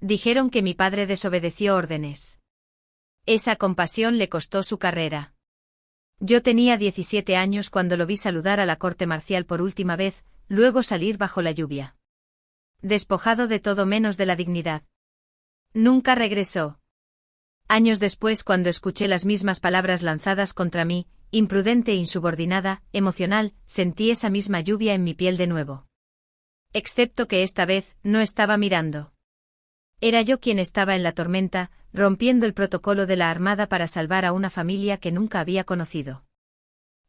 Dijeron que mi padre desobedeció órdenes. Esa compasión le costó su carrera. Yo tenía 17 años cuando lo vi saludar a la corte marcial por última vez, luego salir bajo la lluvia. Despojado de todo menos de la dignidad. Nunca regresó. Años después, cuando escuché las mismas palabras lanzadas contra mí, imprudente e insubordinada, emocional, sentí esa misma lluvia en mi piel de nuevo. Excepto que esta vez, no estaba mirando. Era yo quien estaba en la tormenta, rompiendo el protocolo de la Armada para salvar a una familia que nunca había conocido.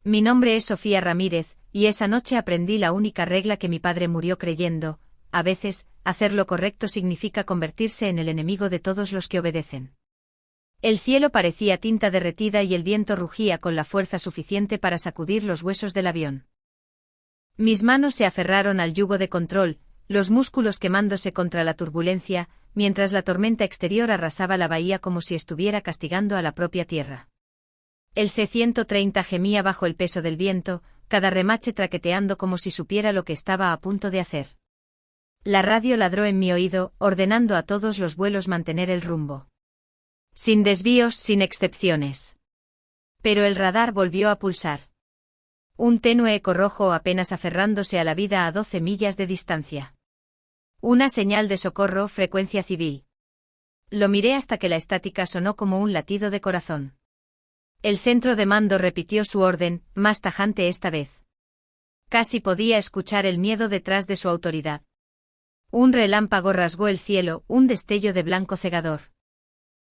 Mi nombre es Sofía Ramírez, y esa noche aprendí la única regla que mi padre murió creyendo: a veces, hacer lo correcto significa convertirse en el enemigo de todos los que obedecen. El cielo parecía tinta derretida y el viento rugía con la fuerza suficiente para sacudir los huesos del avión. Mis manos se aferraron al yugo de control, los músculos quemándose contra la turbulencia, mientras la tormenta exterior arrasaba la bahía como si estuviera castigando a la propia tierra. El C-130 gemía bajo el peso del viento, cada remache traqueteando como si supiera lo que estaba a punto de hacer. La radio ladró en mi oído, ordenando a todos los vuelos mantener el rumbo. Sin desvíos, sin excepciones. Pero el radar volvió a pulsar. Un tenue eco rojo apenas aferrándose a la vida a 12 millas de distancia. Una señal de socorro, frecuencia civil. Lo miré hasta que la estática sonó como un latido de corazón. El centro de mando repitió su orden, más tajante esta vez. Casi podía escuchar el miedo detrás de su autoridad. Un relámpago rasgó el cielo, un destello de blanco cegador.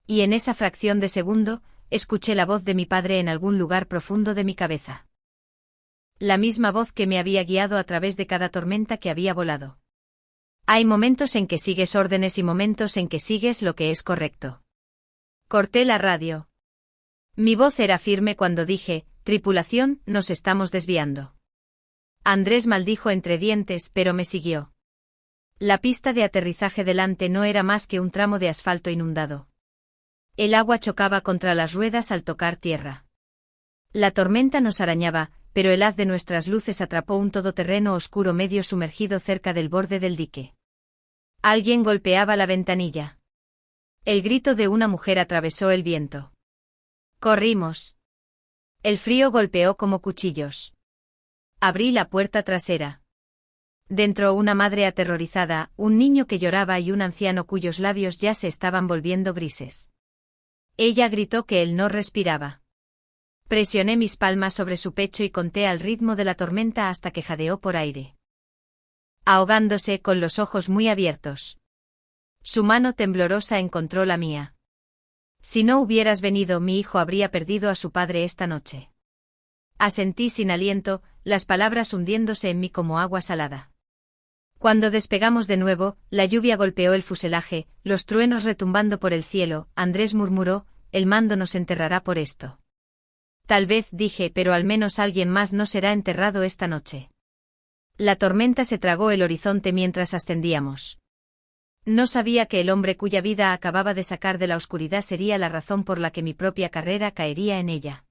Y en esa fracción de segundo, escuché la voz de mi padre en algún lugar profundo de mi cabeza. La misma voz que me había guiado a través de cada tormenta que había volado. Hay momentos en que sigues órdenes y momentos en que sigues lo que es correcto. Corté la radio. Mi voz era firme cuando dije: tripulación, nos estamos desviando. Andrés maldijo entre dientes, pero me siguió. La pista de aterrizaje delante no era más que un tramo de asfalto inundado. El agua chocaba contra las ruedas al tocar tierra. La tormenta nos arañaba, pero el haz de nuestras luces atrapó un todoterreno oscuro medio sumergido cerca del borde del dique. Alguien golpeaba la ventanilla. El grito de una mujer atravesó el viento. Corrimos. El frío golpeó como cuchillos. Abrí la puerta trasera. Dentro una madre aterrorizada, un niño que lloraba y un anciano cuyos labios ya se estaban volviendo grises. Ella gritó que él no respiraba. Presioné mis palmas sobre su pecho y conté al ritmo de la tormenta hasta que jadeó por aire. Ahogándose, con los ojos muy abiertos. Su mano temblorosa encontró la mía. Si no hubieras venido, mi hijo habría perdido a su padre esta noche. Asentí sin aliento, las palabras hundiéndose en mí como agua salada. Cuando despegamos de nuevo, la lluvia golpeó el fuselaje, los truenos retumbando por el cielo. Andrés murmuró: el mando nos enterrará por esto. Tal vez, dije, pero al menos alguien más no será enterrado esta noche. La tormenta se tragó el horizonte mientras ascendíamos. No sabía que el hombre cuya vida acababa de sacar de la oscuridad sería la razón por la que mi propia carrera caería en ella.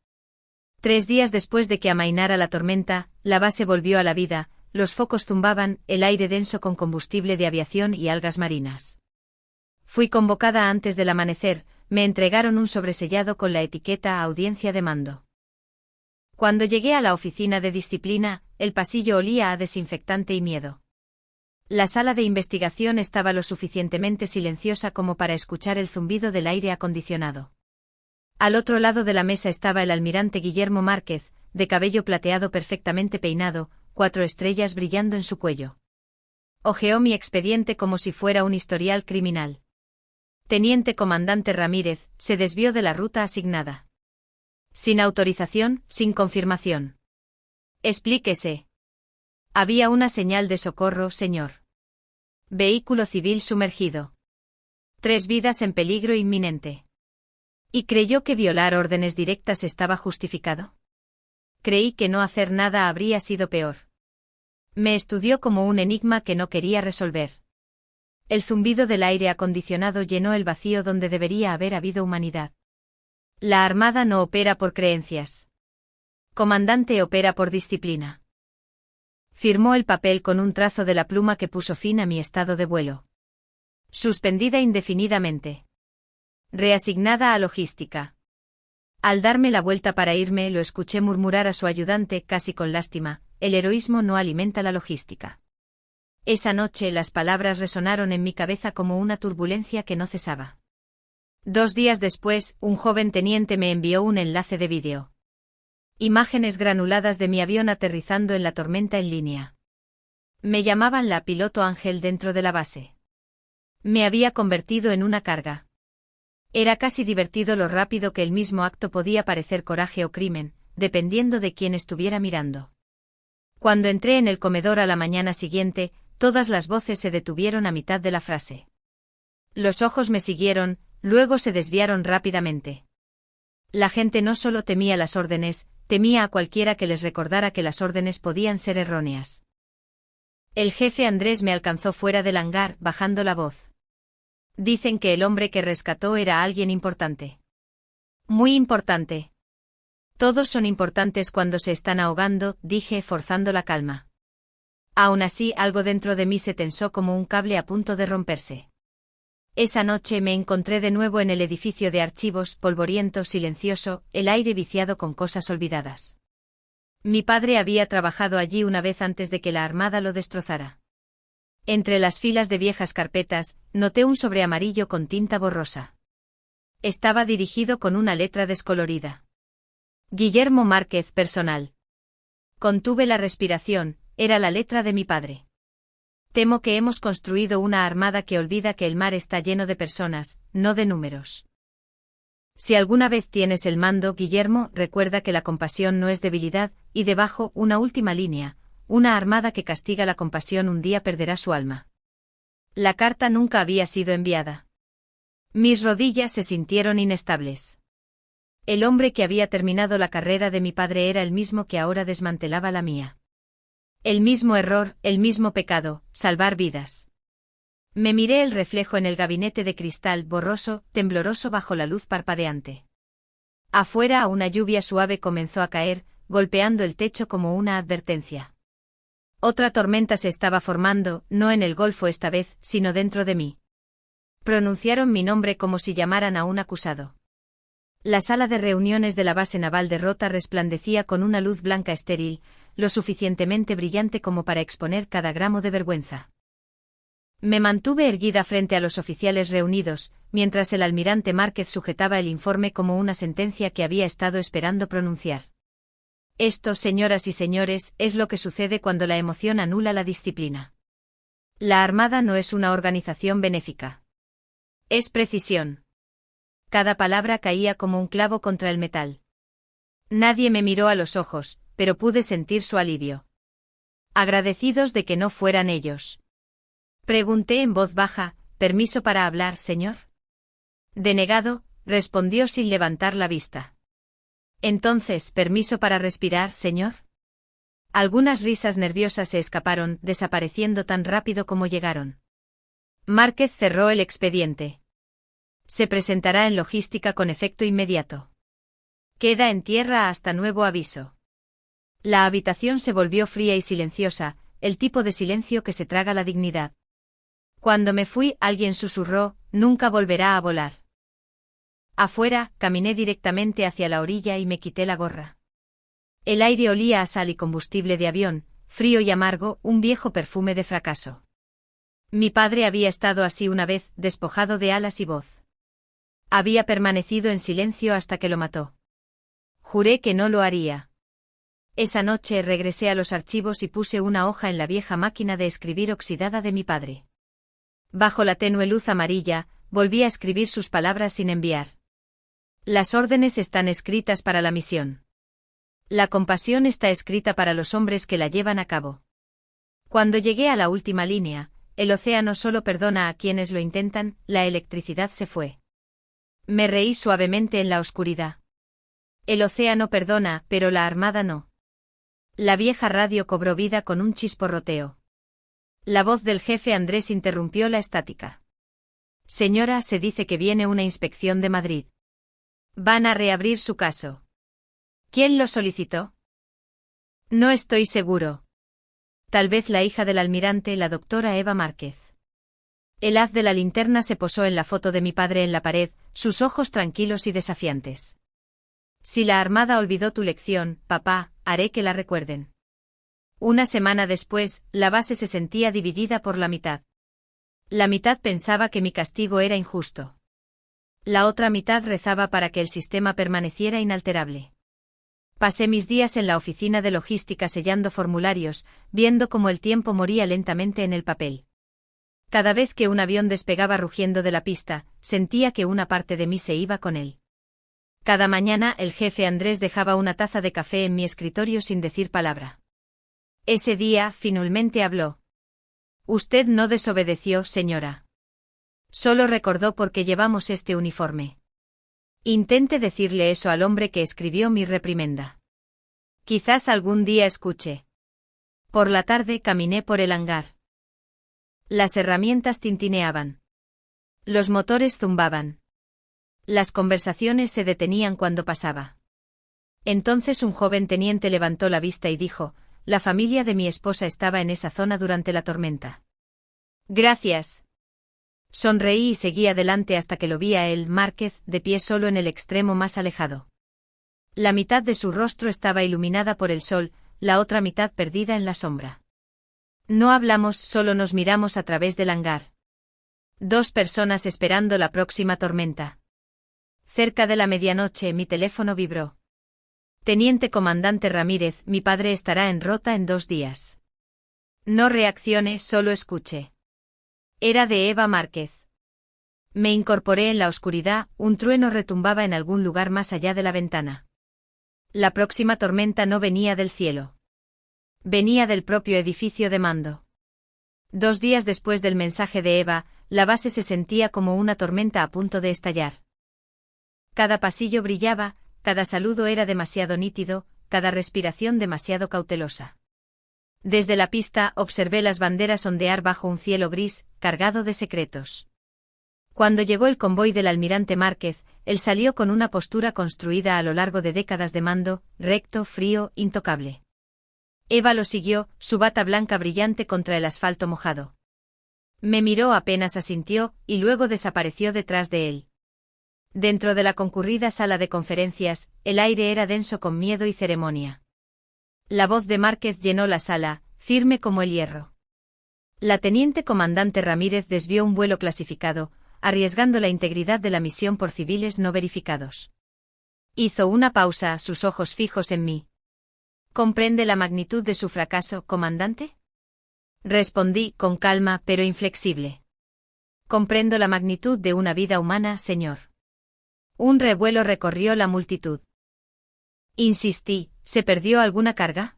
3 días después de que amainara la tormenta, la base volvió a la vida, los focos zumbaban, el aire denso con combustible de aviación y algas marinas. Fui convocada antes del amanecer, me entregaron un sobresellado con la etiqueta Audiencia de mando. Cuando llegué a la oficina de disciplina, el pasillo olía a desinfectante y miedo. La sala de investigación estaba lo suficientemente silenciosa como para escuchar el zumbido del aire acondicionado. Al otro lado de la mesa estaba el almirante Guillermo Márquez, de cabello plateado perfectamente peinado, 4 estrellas brillando en su cuello. Hojeó mi expediente como si fuera un historial criminal. Teniente comandante Ramírez, se desvió de la ruta asignada. Sin autorización, sin confirmación. Explíquese. Había una señal de socorro, señor. Vehículo civil sumergido. 3 vidas en peligro inminente. ¿Y creyó que violar órdenes directas estaba justificado? Creí que no hacer nada habría sido peor. Me estudió como un enigma que no quería resolver. El zumbido del aire acondicionado llenó el vacío donde debería haber habido humanidad. La Armada no opera por creencias. Comandante opera por disciplina. Firmó el papel con un trazo de la pluma que puso fin a mi estado de vuelo. Suspendida indefinidamente. Reasignada a logística. Al darme la vuelta para irme, lo escuché murmurar a su ayudante casi con lástima: el heroísmo no alimenta la logística. Esa noche las palabras resonaron en mi cabeza como una turbulencia que no cesaba. 2 días después, un joven teniente me envió un enlace de vídeo. Imágenes granuladas de mi avión aterrizando en la tormenta en línea. Me llamaban la piloto ángel dentro de la base. Me había convertido en una carga. Era casi divertido lo rápido que el mismo acto podía parecer coraje o crimen, dependiendo de quién estuviera mirando. Cuando entré en el comedor a la mañana siguiente, todas las voces se detuvieron a mitad de la frase. Los ojos me siguieron, luego se desviaron rápidamente. La gente no solo temía las órdenes, temía a cualquiera que les recordara que las órdenes podían ser erróneas. El jefe Andrés me alcanzó fuera del hangar, bajando la voz. Dicen que el hombre que rescató era alguien importante. Muy importante. Todos son importantes cuando se están ahogando, dije, forzando la calma. Aún así, algo dentro de mí se tensó como un cable a punto de romperse. Esa noche me encontré de nuevo en el edificio de archivos, polvoriento, silencioso, el aire viciado con cosas olvidadas. Mi padre había trabajado allí una vez antes de que la Armada lo destrozara. Entre las filas de viejas carpetas, noté un sobre amarillo con tinta borrosa. Estaba dirigido con una letra descolorida. Guillermo Márquez, personal. Contuve la respiración, era la letra de mi padre. Temo que hemos construido una armada que olvida que el mar está lleno de personas, no de números. Si alguna vez tienes el mando, Guillermo, recuerda que la compasión no es debilidad, y debajo, una última línea: una armada que castiga la compasión un día perderá su alma. La carta nunca había sido enviada. Mis rodillas se sintieron inestables. El hombre que había terminado la carrera de mi padre era el mismo que ahora desmantelaba la mía. El mismo error, el mismo pecado: salvar vidas. Me miré el reflejo en el gabinete de cristal borroso, tembloroso bajo la luz parpadeante. Afuera, una lluvia suave comenzó a caer, golpeando el techo como una advertencia. Otra tormenta se estaba formando, no en el Golfo esta vez, sino dentro de mí. Pronunciaron mi nombre como si llamaran a un acusado. La sala de reuniones de la base naval de Rota resplandecía con una luz blanca estéril, lo suficientemente brillante como para exponer cada gramo de vergüenza. Me mantuve erguida frente a los oficiales reunidos, mientras el almirante Márquez sujetaba el informe como una sentencia que había estado esperando pronunciar. Esto, señoras y señores, es lo que sucede cuando la emoción anula la disciplina. La Armada no es una organización benéfica. Es precisión. Cada palabra caía como un clavo contra el metal. Nadie me miró a los ojos, pero pude sentir su alivio. Agradecidos de que no fueran ellos. Pregunté en voz baja: ¿permiso para hablar, señor? Denegado, respondió sin levantar la vista. Entonces, ¿permiso para respirar, señor? Algunas risas nerviosas se escaparon, desapareciendo tan rápido como llegaron. Márquez cerró el expediente. Se presentará en logística con efecto inmediato. Queda en tierra hasta nuevo aviso. La habitación se volvió fría y silenciosa, el tipo de silencio que se traga la dignidad. Cuando me fui, alguien susurró: nunca volverá a volar. Afuera, caminé directamente hacia la orilla y me quité la gorra. El aire olía a sal y combustible de avión, frío y amargo, un viejo perfume de fracaso. Mi padre había estado así una vez, despojado de alas y voz. Había permanecido en silencio hasta que lo mató. Juré que no lo haría. Esa noche regresé a los archivos y puse una hoja en la vieja máquina de escribir oxidada de mi padre. Bajo la tenue luz amarilla, volví a escribir sus palabras sin enviar. Las órdenes están escritas para la misión. La compasión está escrita para los hombres que la llevan a cabo. Cuando llegué a la última línea: el océano solo perdona a quienes lo intentan, la electricidad se fue. Me reí suavemente en la oscuridad. El océano perdona, pero la Armada no. La vieja radio cobró vida con un chisporroteo. La voz del jefe Andrés interrumpió la estática. Señora, se dice que viene una inspección de Madrid. Van a reabrir su caso. ¿Quién lo solicitó? No estoy seguro. Tal vez la hija del almirante, la doctora Eva Márquez. El haz de la linterna se posó en la foto de mi padre en la pared, sus ojos tranquilos y desafiantes. Si la Armada olvidó tu lección, papá, haré que la recuerden. Una semana después, la base se sentía dividida por la mitad. La mitad pensaba que mi castigo era injusto. La otra mitad rezaba para que el sistema permaneciera inalterable. Pasé mis días en la oficina de logística sellando formularios, viendo cómo el tiempo moría lentamente en el papel. Cada vez que un avión despegaba rugiendo de la pista, sentía que una parte de mí se iba con él. Cada mañana el jefe Andrés dejaba una taza de café en mi escritorio sin decir palabra. Ese día, finalmente habló. Usted no desobedeció, señora. Solo recordó por qué llevamos este uniforme. Intente decirle eso al hombre que escribió mi reprimenda. Quizás algún día escuche. Por la tarde caminé por el hangar. Las herramientas tintineaban. Los motores zumbaban. Las conversaciones se detenían cuando pasaba. Entonces un joven teniente levantó la vista y dijo: la familia de mi esposa estaba en esa zona durante la tormenta. Gracias. Sonreí y seguí adelante hasta que lo vi a él, Márquez, de pie solo en el extremo más alejado. La mitad de su rostro estaba iluminada por el sol, la otra mitad perdida en la sombra. No hablamos, solo nos miramos a través del hangar. Dos personas esperando la próxima tormenta. Cerca de la medianoche mi teléfono vibró. Teniente comandante Ramírez, mi padre estará en Rota en 2 días. No reaccione, solo escuche. Era de Eva Márquez. Me incorporé en la oscuridad, un trueno retumbaba en algún lugar más allá de la ventana. La próxima tormenta no venía del cielo. Venía del propio edificio de mando. 2 días después del mensaje de Eva, la base se sentía como una tormenta a punto de estallar. Cada pasillo brillaba, cada saludo era demasiado nítido, cada respiración demasiado cautelosa. Desde la pista observé las banderas ondear bajo un cielo gris, cargado de secretos. Cuando llegó el convoy del almirante Márquez, él salió con una postura construida a lo largo de décadas de mando, recto, frío, intocable. Eva lo siguió, su bata blanca brillante contra el asfalto mojado. Me miró, apenas asintió, y luego desapareció detrás de él. Dentro de la concurrida sala de conferencias, el aire era denso con miedo y ceremonia. La voz de Márquez llenó la sala, firme como el hierro. La teniente comandante Ramírez desvió un vuelo clasificado, arriesgando la integridad de la misión por civiles no verificados. Hizo una pausa, sus ojos fijos en mí. ¿Comprende la magnitud de su fracaso, comandante? Respondí, con calma pero inflexible. Comprendo la magnitud de una vida humana, señor. Un revuelo recorrió la multitud. Insistí, ¿se perdió alguna carga?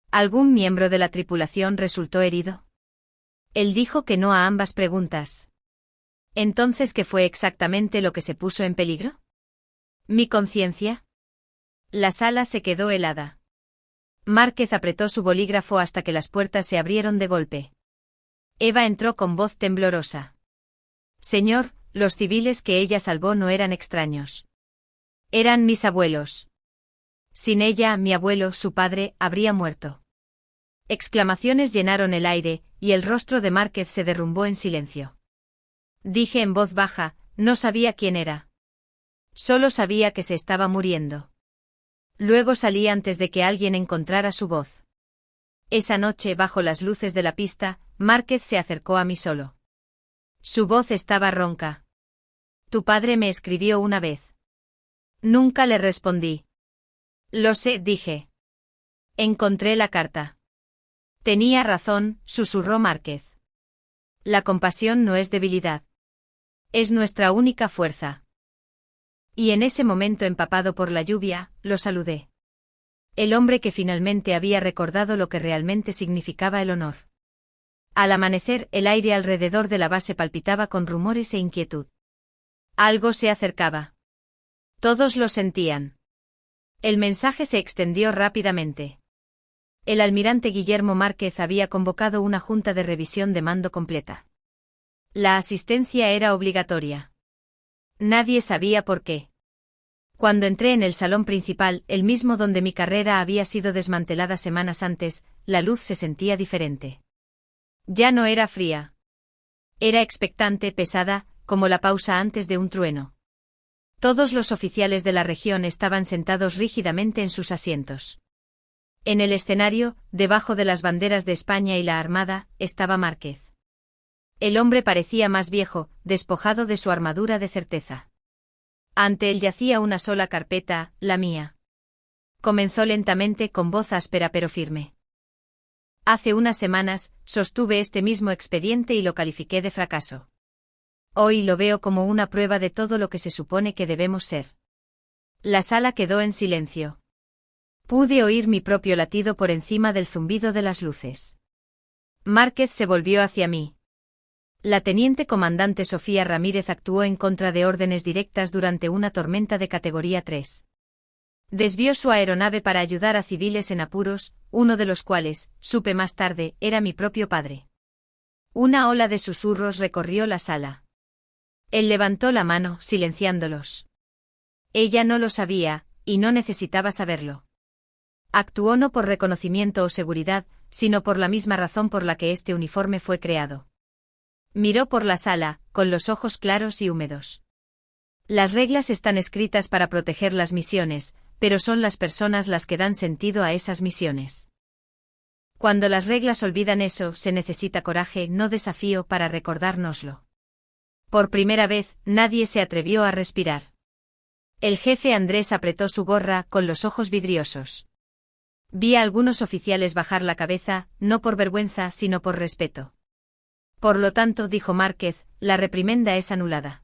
¿Algún miembro de la tripulación resultó herido? Él dijo que no a ambas preguntas. ¿Entonces qué fue exactamente lo que se puso en peligro? ¿Mi conciencia? La sala se quedó helada. Márquez apretó su bolígrafo hasta que las puertas se abrieron de golpe. Eva entró con voz temblorosa. Señor, los civiles que ella salvó no eran extraños. Eran mis abuelos. Sin ella, mi abuelo, su padre, habría muerto. Exclamaciones llenaron el aire, y el rostro de Márquez se derrumbó en silencio. Dije en voz baja, no sabía quién era. Solo sabía que se estaba muriendo. Luego salí antes de que alguien encontrara su voz. Esa noche, bajo las luces de la pista, Márquez se acercó a mí solo. Su voz estaba ronca. Tu padre me escribió una vez. Nunca le respondí. Lo sé, dije. Encontré la carta. Tenía razón, susurró Márquez. La compasión no es debilidad. Es nuestra única fuerza. Y en ese momento, empapado por la lluvia, lo saludé. El hombre que finalmente había recordado lo que realmente significaba el honor. Al amanecer, el aire alrededor de la base palpitaba con rumores e inquietud. Algo se acercaba. Todos lo sentían. El mensaje se extendió rápidamente. El almirante Guillermo Márquez había convocado una junta de revisión de mando completa. La asistencia era obligatoria. Nadie sabía por qué. Cuando entré en el salón principal, el mismo donde mi carrera había sido desmantelada semanas antes, la luz se sentía diferente. Ya no era fría. Era expectante, pesada, como la pausa antes de un trueno. Todos los oficiales de la región estaban sentados rígidamente en sus asientos. En el escenario, debajo de las banderas de España y la Armada, estaba Márquez. El hombre parecía más viejo, despojado de su armadura de certeza. Ante él yacía una sola carpeta, la mía. Comenzó lentamente con voz áspera pero firme. Hace unas semanas, sostuve este mismo expediente y lo califiqué de fracaso. Hoy lo veo como una prueba de todo lo que se supone que debemos ser. La sala quedó en silencio. Pude oír mi propio latido por encima del zumbido de las luces. Márquez se volvió hacia mí. La teniente comandante Sofía Ramírez actuó en contra de órdenes directas durante una tormenta de categoría 3. Desvió su aeronave para ayudar a civiles en apuros, uno de los cuales, supe más tarde, era mi propio padre. Una ola de susurros recorrió la sala. Él levantó la mano, silenciándolos. Ella no lo sabía, y no necesitaba saberlo. Actuó no por reconocimiento o seguridad, sino por la misma razón por la que este uniforme fue creado. Miró por la sala, con los ojos claros y húmedos. Las reglas están escritas para proteger las misiones, pero son las personas las que dan sentido a esas misiones. Cuando las reglas olvidan eso, se necesita coraje, no desafío, para recordárnoslo. Por primera vez, nadie se atrevió a respirar. El jefe Andrés apretó su gorra, con los ojos vidriosos. Vi a algunos oficiales bajar la cabeza, no por vergüenza, sino por respeto. Por lo tanto, dijo Márquez, la reprimenda es anulada.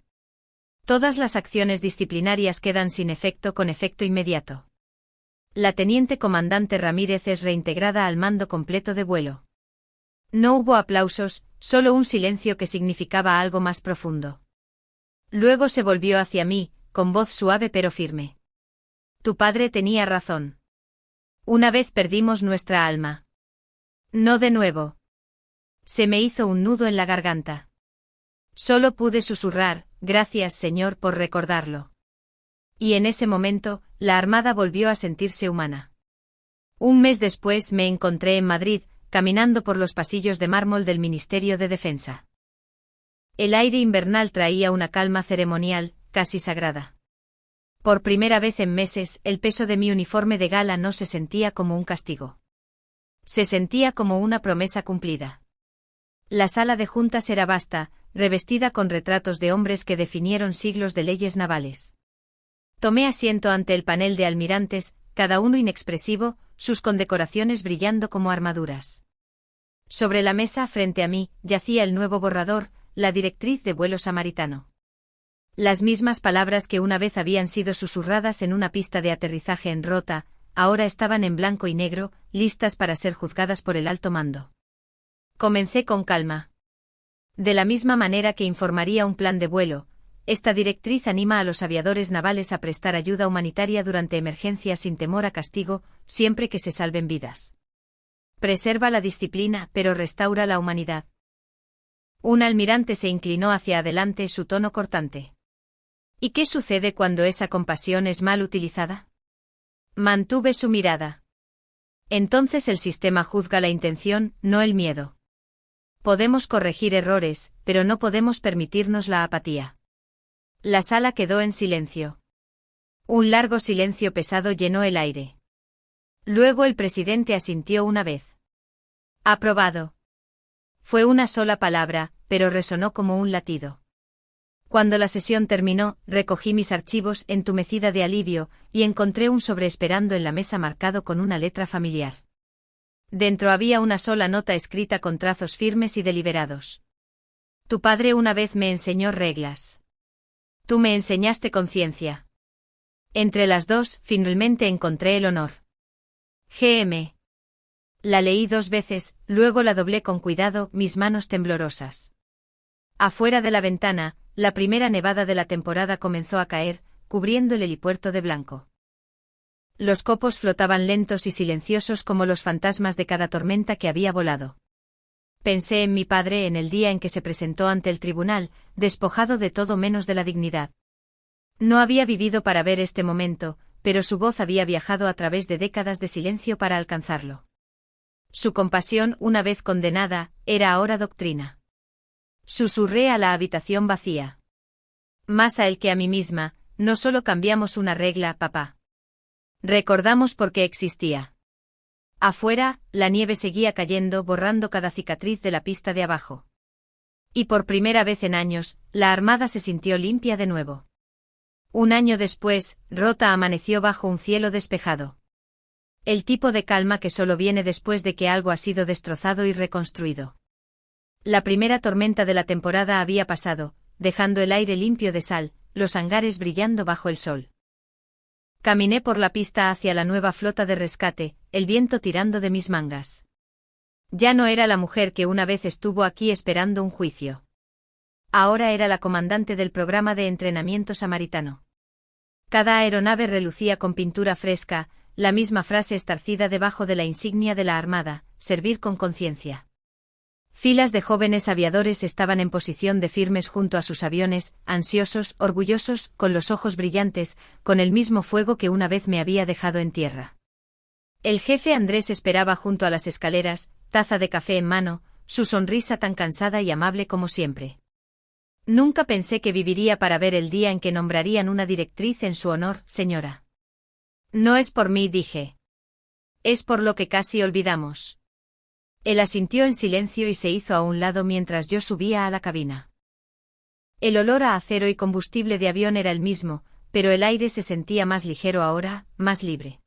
Todas las acciones disciplinarias quedan sin efecto con efecto inmediato. La teniente comandante Ramírez es reintegrada al mando completo de vuelo. No hubo aplausos, solo un silencio que significaba algo más profundo. Luego se volvió hacia mí, con voz suave pero firme. Tu padre tenía razón. Una vez perdimos nuestra alma. No de nuevo. Se me hizo un nudo en la garganta. Solo pude susurrar, gracias Señor por recordarlo. Y en ese momento, la Armada volvió a sentirse humana. Un mes después me encontré en Madrid, caminando por los pasillos de mármol del Ministerio de Defensa. El aire invernal traía una calma ceremonial, casi sagrada. Por primera vez en meses, el peso de mi uniforme de gala no se sentía como un castigo. Se sentía como una promesa cumplida. La sala de juntas era vasta, revestida con retratos de hombres que definieron siglos de leyes navales. Tomé asiento ante el panel de almirantes, cada uno inexpresivo, sus condecoraciones brillando como armaduras. Sobre la mesa frente a mí, yacía el nuevo borrador, la directriz de vuelo samaritano. Las mismas palabras que una vez habían sido susurradas en una pista de aterrizaje en Rota, ahora estaban en blanco y negro, listas para ser juzgadas por el alto mando. Comencé con calma. De la misma manera que informaría un plan de vuelo, esta directriz anima a los aviadores navales a prestar ayuda humanitaria durante emergencias sin temor a castigo, siempre que se salven vidas. Preserva la disciplina, pero restaura la humanidad. Un almirante se inclinó hacia adelante, su tono cortante. ¿Y qué sucede cuando esa compasión es mal utilizada? Mantuve su mirada. Entonces el sistema juzga la intención, no el miedo. Podemos corregir errores, pero no podemos permitirnos la apatía. La sala quedó en silencio. Un largo silencio pesado llenó el aire. Luego el presidente asintió una vez. Aprobado. Fue una sola palabra, pero resonó como un latido. Cuando la sesión terminó, recogí mis archivos, entumecida de alivio, y encontré un sobre esperando en la mesa marcado con una letra familiar. Dentro había una sola nota escrita con trazos firmes y deliberados. Tu padre una vez me enseñó reglas. Tú me enseñaste conciencia. Entre las dos, finalmente encontré el honor. GM. La leí 2 veces, luego la doblé con cuidado, mis manos temblorosas. Afuera de la ventana, la primera nevada de la temporada comenzó a caer, cubriendo el helipuerto de blanco. Los copos flotaban lentos y silenciosos como los fantasmas de cada tormenta que había volado. Pensé en mi padre en el día en que se presentó ante el tribunal, despojado de todo menos de la dignidad. No había vivido para ver este momento, pero su voz había viajado a través de décadas de silencio para alcanzarlo. Su compasión, una vez condenada, era ahora doctrina. Susurré a la habitación vacía. Más a él que a mí misma, no solo cambiamos una regla, papá. Recordamos por qué existía. Afuera, la nieve seguía cayendo, borrando cada cicatriz de la pista de abajo. Y por primera vez en años, la armada se sintió limpia de nuevo. Un año después, Rota amaneció bajo un cielo despejado. El tipo de calma que solo viene después de que algo ha sido destrozado y reconstruido. La primera tormenta de la temporada había pasado, dejando el aire limpio de sal, los hangares brillando bajo el sol. Caminé por la pista hacia la nueva flota de rescate, el viento tirando de mis mangas. Ya no era la mujer que una vez estuvo aquí esperando un juicio. Ahora era la comandante del programa de entrenamiento samaritano. Cada aeronave relucía con pintura fresca, la misma frase estarcida debajo de la insignia de la armada: servir con conciencia. Filas de jóvenes aviadores estaban en posición de firmes junto a sus aviones, ansiosos, orgullosos, con los ojos brillantes, con el mismo fuego que una vez me había dejado en tierra. El jefe Andrés esperaba junto a las escaleras, taza de café en mano, su sonrisa tan cansada y amable como siempre. Nunca pensé que viviría para ver el día en que nombrarían una directriz en su honor, señora. No es por mí, dije. Es por lo que casi olvidamos. Él asintió en silencio y se hizo a un lado mientras yo subía a la cabina. El olor a acero y combustible de avión era el mismo, pero el aire se sentía más ligero ahora, más libre.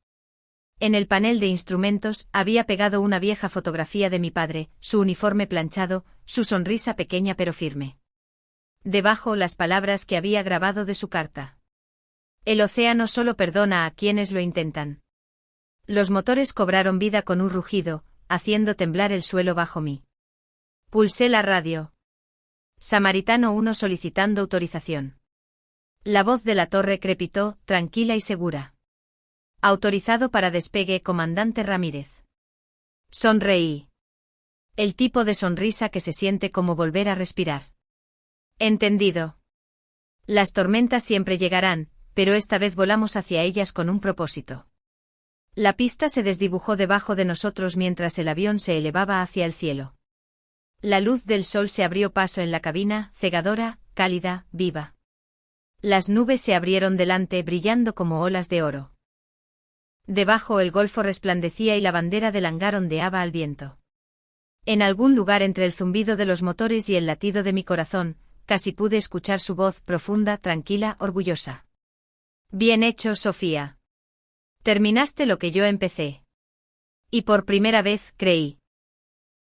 En el panel de instrumentos había pegado una vieja fotografía de mi padre, su uniforme planchado, su sonrisa pequeña pero firme. Debajo las palabras que había grabado de su carta. El océano solo perdona a quienes lo intentan. Los motores cobraron vida con un rugido, haciendo temblar el suelo bajo mí. Pulsé la radio. Samaritano 1 solicitando autorización. La voz de la torre crepitó, tranquila y segura. Autorizado para despegue, comandante Ramírez. Sonreí. El tipo de sonrisa que se siente como volver a respirar. Entendido. Las tormentas siempre llegarán, pero esta vez volamos hacia ellas con un propósito. La pista se desdibujó debajo de nosotros mientras el avión se elevaba hacia el cielo. La luz del sol se abrió paso en la cabina, cegadora, cálida, viva. Las nubes se abrieron delante, brillando como olas de oro. Debajo el golfo resplandecía y la bandera del hangar ondeaba al viento. En algún lugar entre el zumbido de los motores y el latido de mi corazón, casi pude escuchar su voz profunda, tranquila, orgullosa. Bien hecho, Sofía. Terminaste lo que yo empecé. Y por primera vez, creí.